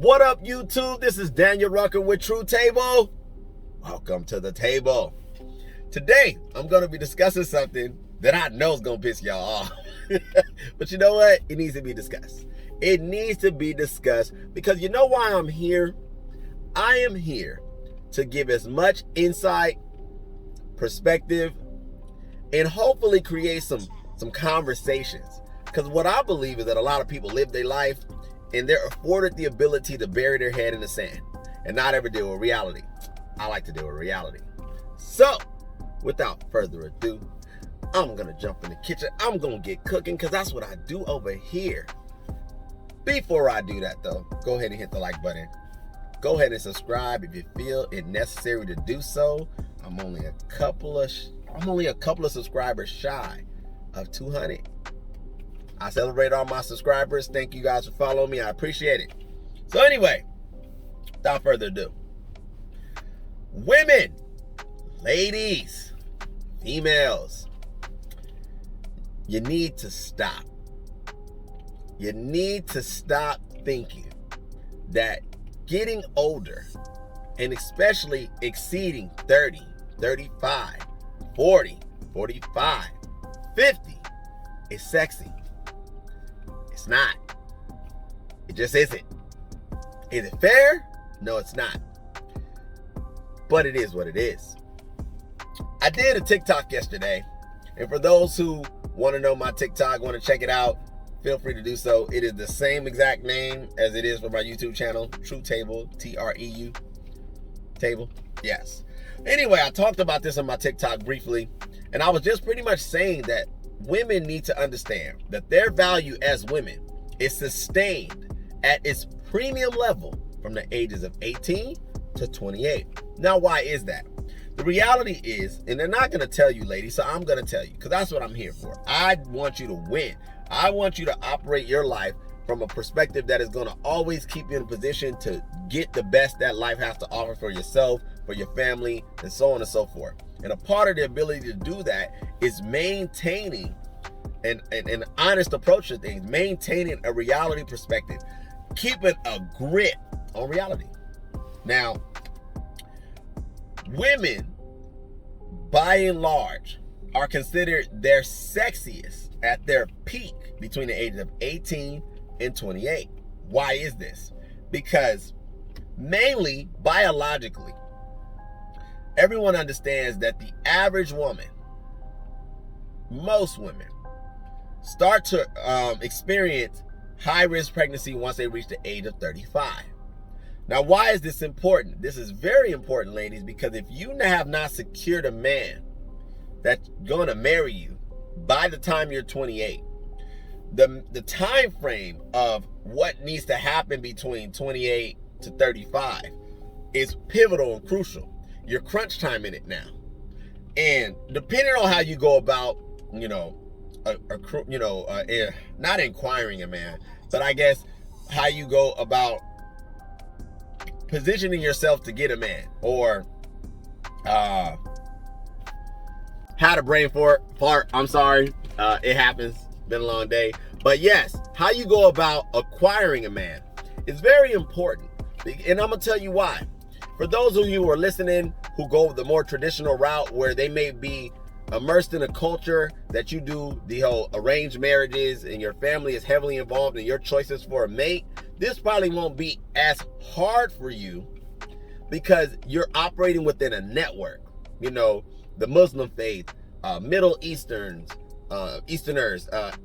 What up, YouTube? This is Daniel Rucker with True Table. Welcome to the table. Today, I'm going to be discussing something that I know is going to piss y'all off. But you know what? It needs to be discussed. It needs to be discussed because you know why I'm here? I am here to give as much insight, perspective, and hopefully create some conversations. Because what I believe is that a lot of people live their life and they're afforded the ability to bury their head in the sand and not ever deal with reality. I like to deal with reality. So, without further ado, I'm going to jump in the kitchen. I'm going to get cooking because that's what I do over here. Before I do that, though, go ahead and hit the like button. Go ahead and subscribe if you feel it necessary to do so. I'm only a couple of subscribers shy of 200. I celebrate all my subscribers. Thank you guys for following me. I appreciate it. So anyway, without further ado, women, ladies, females, you need to stop. You need to stop thinking that getting older, and especially exceeding 30, 35, 40, 45, 50 is sexy. It's not. It just isn't. Is it fair? No, it's not. But it is what it is. I did a TikTok yesterday, and for those who want to know my TikTok, want to check it out, feel free to do so. It is the same exact name as it is for my YouTube channel, True Table, Treu, Table. Yes. Anyway, I talked about this on my TikTok briefly, and I was just pretty much saying that women need to understand that their value as women is sustained at its premium level from the ages of 18 to 28. Now, why is that? The reality is, and they're not going to tell you, ladies, so I'm going to tell you, because that's what I'm here for. I want you to win. I want you to operate your life from a perspective that is going to always keep you in a position to get the best that life has to offer for yourself, for your family, and so on and so forth. And a part of the ability to do that is maintaining an honest approach to things, maintaining a reality perspective, keeping a grip on reality. Now, women, by and large, are considered their sexiest at their peak between the ages of 18 and 28. Why is this? Because mainly biologically, everyone understands that the average woman, most women, start to experience high-risk pregnancy once they reach the age of 35. Now, why is this important? This is very important, ladies, because if you have not secured a man that's going to marry you by the time you're 28, the time frame of what needs to happen between 28 to 35 is pivotal and crucial. You're crunch time in it now. And depending on how you go about, not inquiring a man, but I guess how you go about positioning yourself to get a man, or had a brain fart. I'm sorry. It happens. Been a long day. But yes, how you go about acquiring a man is very important. And I'm going to tell you why. For those of you who are listening who go the more traditional route where they may be immersed in a culture that you do the whole arranged marriages and your family is heavily involved in your choices for a mate, this probably won't be as hard for you because you're operating within a network. The Muslim faith, Middle Easterners,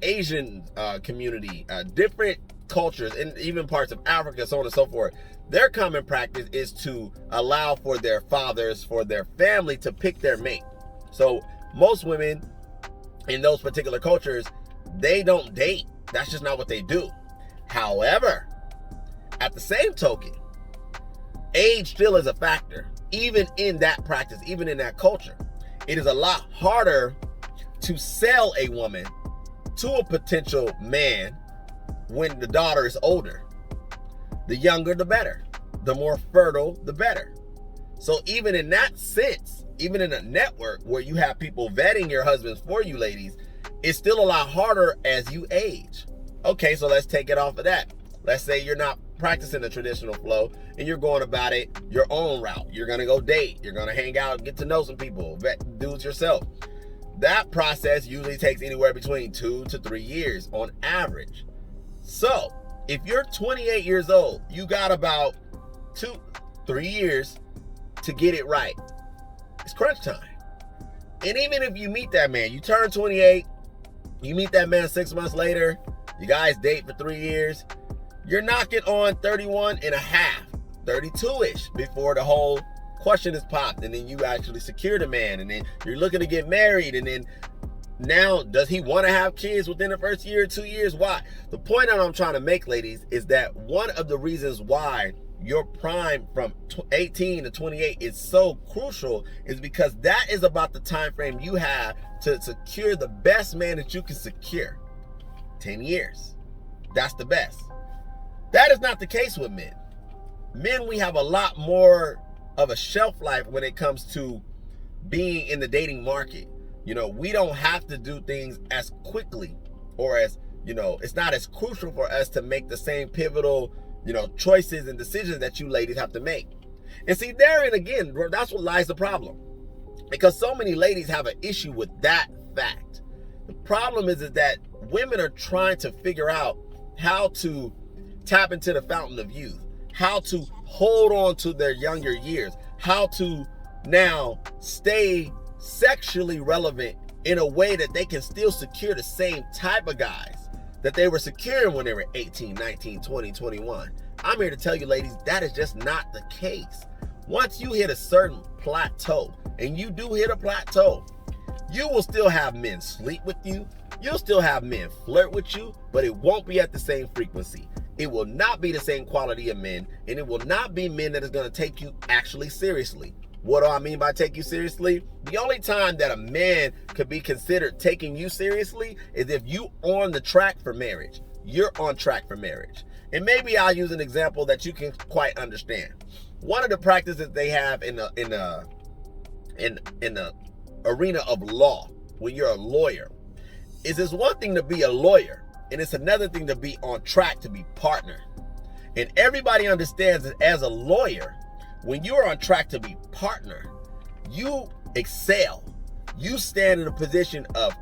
Asian community, different cultures, and even parts of Africa, so on and so forth. Their common practice is to allow for their fathers, for their family to pick their mate. So most women in those particular cultures, they don't date. That's just not what they do. However, at the same token, age still is a factor, even in that practice, even in that culture. It is a lot harder to sell a woman to a potential man when the daughter is older. The younger, the better. The more fertile, the better. So even in that sense, even in a network where you have people vetting your husbands for you, ladies, it's still a lot harder as you age. Okay, so let's take it off of that. Let's say you're not practicing the traditional flow and you're going about it your own route. You're going to go date. You're going to hang out, get to know some people, vet dudes yourself. That process usually takes anywhere between 2 to 3 years on average. So if you're 28 years old, you got about 2-3 years to get it right. It's crunch time. And even if you meet that man, you turn 28, you meet that man 6 months later, you guys date for 3 years, you're knocking on 31 and a half, 32-ish before the whole question is popped, and then you actually secure the man, and then you're looking to get married, and then now, does he want to have kids within the first year or 2 years? Why? The point that I'm trying to make, ladies, is that one of the reasons why your prime from 18 to 28 is so crucial is because that is about the time frame you have to secure the best man that you can secure. 10 years. That's the best. That is not the case with men. Men, we have a lot more of a shelf life when it comes to being in the dating market. You know, we don't have to do things as quickly, or as, you know, it's not as crucial for us to make the same pivotal, you know, choices and decisions that you ladies have to make. And see, therein again, that's what lies the problem. Because so many ladies have an issue with that fact. The problem is that women are trying to figure out how to tap into the fountain of youth, how to hold on to their younger years, how to now stay sexually relevant in a way that they can still secure the same type of guys that they were securing when they were 18, 19, 20, 21. I'm here to tell you, ladies, that is just not the case. Once you hit a certain plateau, and you do hit a plateau, you will still have men sleep with you, you'll still have men flirt with you, but it won't be at the same frequency. It will not be the same quality of men, and it will not be men that is going to take you actually seriously. What do I mean by take you seriously? The only time that a man could be considered taking you seriously is if you on the track for marriage. You're on track for marriage. And maybe I'll use an example that you can quite understand. One of the practices they have in the arena of law, when you're a lawyer, is it's one thing to be a lawyer, and it's another thing to be on track to be partner. And everybody understands that as a lawyer, when you are on track to be partner, you excel. You stand in a position of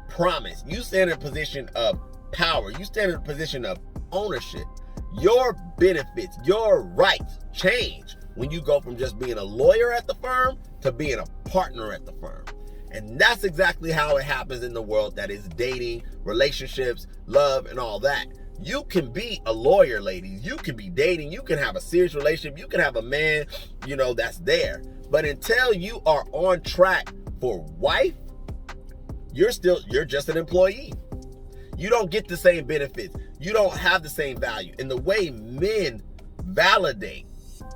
promise. You stand in a position of power. You stand in a position of ownership. Your benefits, your rights change when you go from just being a lawyer at the firm to being a partner at the firm. And that's exactly how it happens in the world that is dating, relationships, love, and all that. You can be a lawyer, ladies. You can be dating. You can have a serious relationship. You can have a man, you know, that's there. But until you are on track for wife, you're just an employee. You don't get the same benefits. You don't have the same value. And the way men validate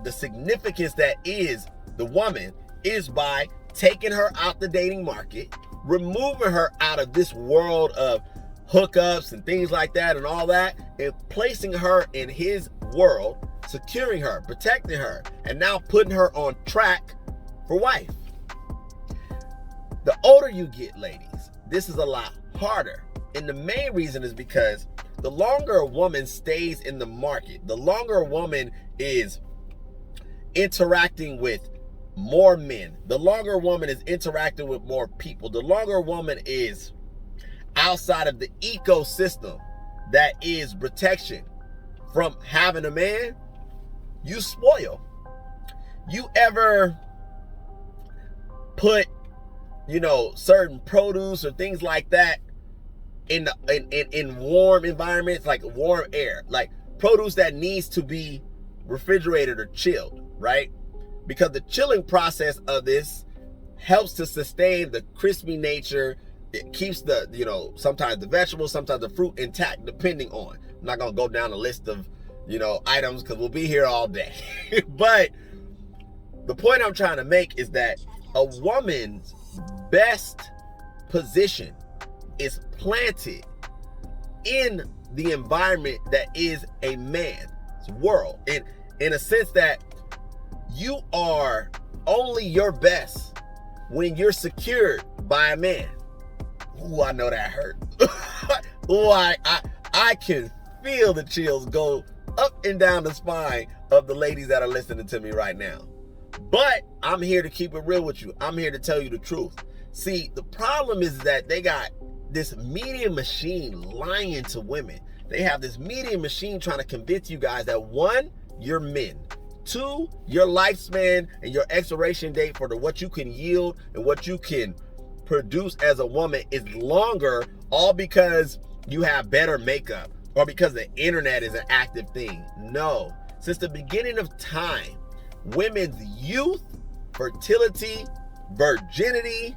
the significance that is the woman is by taking her out the dating market, removing her out of this world of hookups and things like that and all that, and placing her in his world, securing her, protecting her, and now putting her on track for wife. The older you get, ladies, this is a lot harder. And the main reason is because the longer a woman stays in the market, the longer a woman is interacting with more men, the longer a woman is interacting with more people, the longer a woman is outside of the ecosystem that is protection from having a man, you spoil. You ever put, you know, certain produce or things like that in warm environments, like warm air, like produce that needs to be refrigerated or chilled, right? Because the chilling process of this helps to sustain the crispy nature. It keeps the, you know, sometimes the vegetables, sometimes the fruit intact, depending on. I'm not going to go down a list of, you know, items because we'll be here all day. But the point I'm trying to make is that a woman's best position is planted in the environment that is a man's world. And in a sense that you are only your best when you're secured by a man. Ooh, I know that hurt. Ooh, I can feel the chills go up and down the spine of the ladies that are listening to me right now. But I'm here to keep it real with you. I'm here to tell you the truth. See, the problem is that they got this media machine lying to women. They have this media machine trying to convince you guys that, one, you're men. Two, your lifespan and your expiration date for what you can yield and what you can produce as a woman is longer, all because you have better makeup or because the internet is an active thing. No. Since the beginning of time, women's youth, fertility, virginity,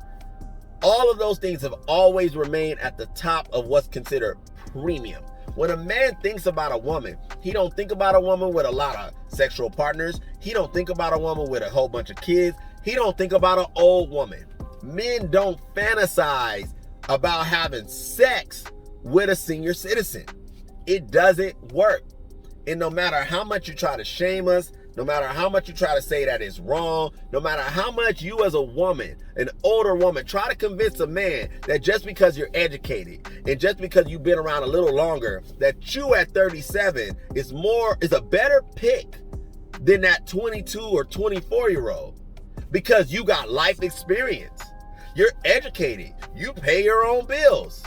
all of those things have always remained at the top of what's considered premium. When a man thinks about a woman, he don't think about a woman with a lot of sexual partners. He don't think about a woman with a whole bunch of kids. He don't think about an old woman. Men don't fantasize about having sex with a senior citizen. It doesn't work. And no matter how much you try to shame us, no matter how much you try to say that it's wrong, no matter how much you as a woman, an older woman, try to convince a man that just because you're educated and just because you've been around a little longer, that you at 37 is a better pick than that 22 or 24-year-old because you got life experience. You're educated. You pay your own bills.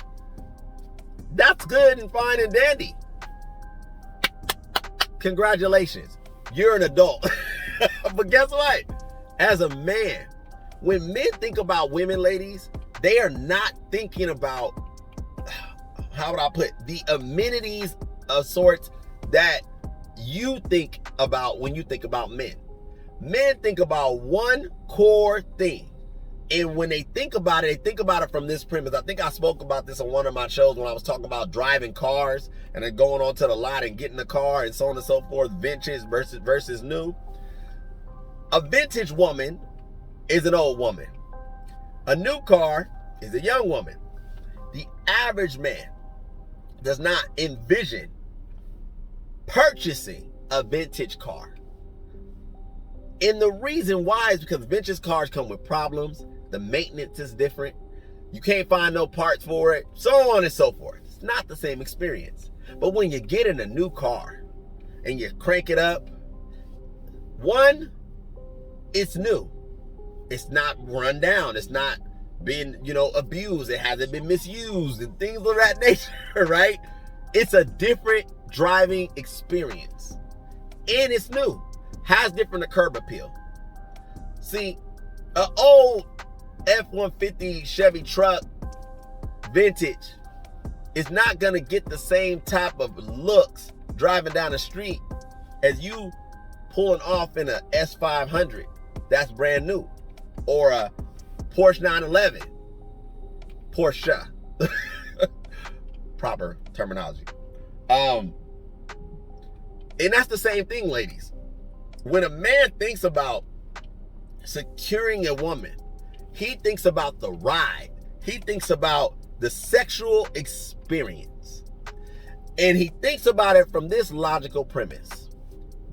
That's good and fine and dandy. Congratulations. You're an adult. But guess what? As a man, when men think about women, ladies, they are not thinking about, how would I put, the amenities of sorts that you think about when you think about men. Men think about one core thing. And when they think about it, they think about it from this premise. I think I spoke about this on one of my shows when I was talking about driving cars and then going onto the lot and getting the car and so on and so forth, vintage versus new. A vintage woman is an old woman. A new car is a young woman. The average man does not envision purchasing a vintage car. And the reason why is because vintage cars come with problems. The maintenance is different. You can't find no parts for it, so on and so forth. It's not the same experience. But when you get in a new car and you crank it up, one, it's new. It's not run down. It's not been, abused. It hasn't been misused and things of that nature, right? It's a different driving experience. And it's new. Has different curb appeal. See, an old F-150 Chevy truck, vintage, is not going to get the same type of looks driving down the street as you pulling off in a S500 that's brand new, or a Porsche 911. Porsche. Proper terminology. And that's the same thing, ladies. When a man thinks about securing a woman, he thinks about the ride. He thinks about the sexual experience. And he thinks about it from this logical premise.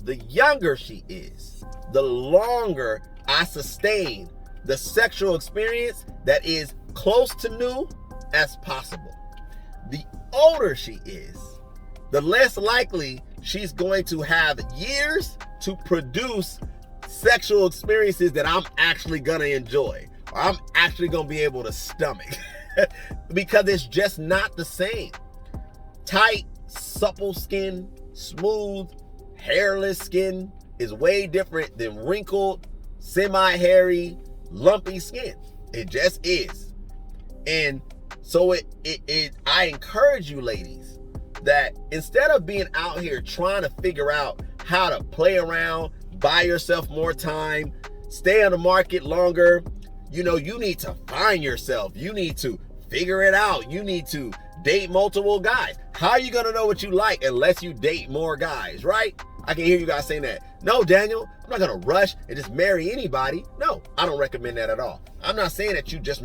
The younger she is, the longer I sustain the sexual experience that is close to new as possible. The older she is, the less likely she's going to have years to produce sexual experiences that I'm actually going to enjoy, or I'm actually going to be able to stomach. Because it's just not the same. Tight, supple skin, smooth, hairless skin is way different than wrinkled, semi-hairy, lumpy skin. It just is. And so I encourage you, ladies, that instead of being out here trying to figure out how to play around, buy yourself more time, stay on the market longer, you need to find yourself. You need to figure it out. You need to date multiple guys. How are you going to know what you like unless you date more guys, right? I can hear you guys saying that. No, Daniel, I'm not going to rush and just marry anybody. No, I don't recommend that at all. I'm not saying that you just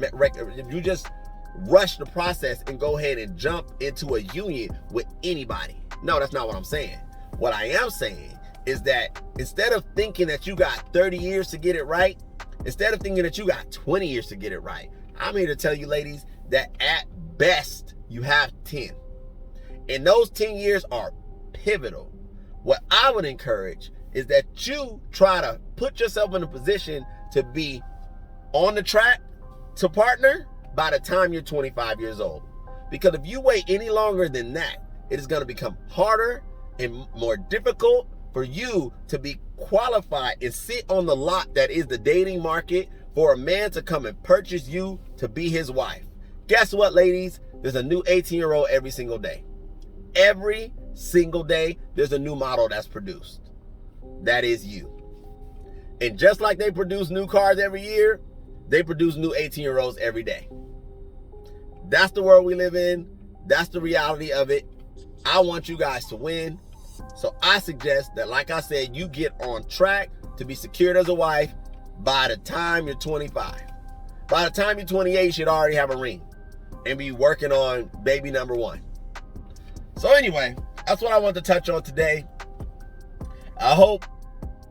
rush the process and go ahead and jump into a union with anybody. No, that's not what I'm saying. What I am saying is that instead of thinking that you got 30 years to get it right, instead of thinking that you got 20 years to get it right, I'm here to tell you, ladies, that at best you have 10. And those 10 years are pivotal What I would encourage is that you try to put yourself in a position to be on the track to partner by the time you're 25 years old. Because if you wait any longer than that, it is going to become harder and more difficult for you to be qualified and sit on the lot that is the dating market for a man to come and purchase you to be his wife. Guess what, ladies? There's a new 18-year-old every single day. Every single day, there's a new model that's produced. That is you. And just like they produce new cars every year, they produce new 18-year-olds every day. That's the world we live in. That's the reality of it. I want you guys to win. So I suggest that, like I said, you get on track to be secured as a wife by the time you're 25. By the time you're 28, you should already have a ring and be working on baby number 1. So anyway, that's what I want to touch on today. I hope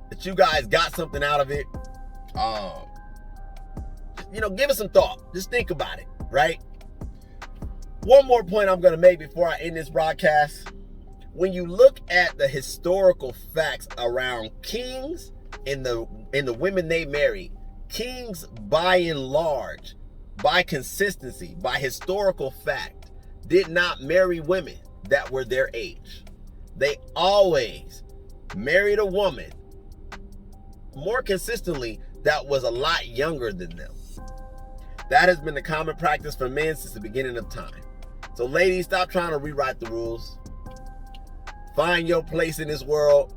that you guys got something out of it. Give it some thought. Just think about it, right? One more point I'm going to make before I end this broadcast. When you look at the historical facts around kings and the women they married, kings by and large, by consistency, by historical fact, did not marry women that were their age. They always married a woman more consistently that was a lot younger than them. That has been the common practice for men since the beginning of time. So ladies, stop trying to rewrite the rules. Find your place in this world.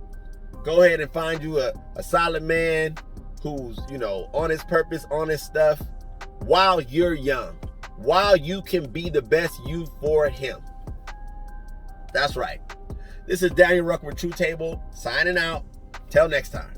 Go ahead and find you a solid man who's, on his purpose, on his stuff, while you're young, while you can be the best you for him. That's right. This is Daniel Ruck with True Table, signing out. Till next time.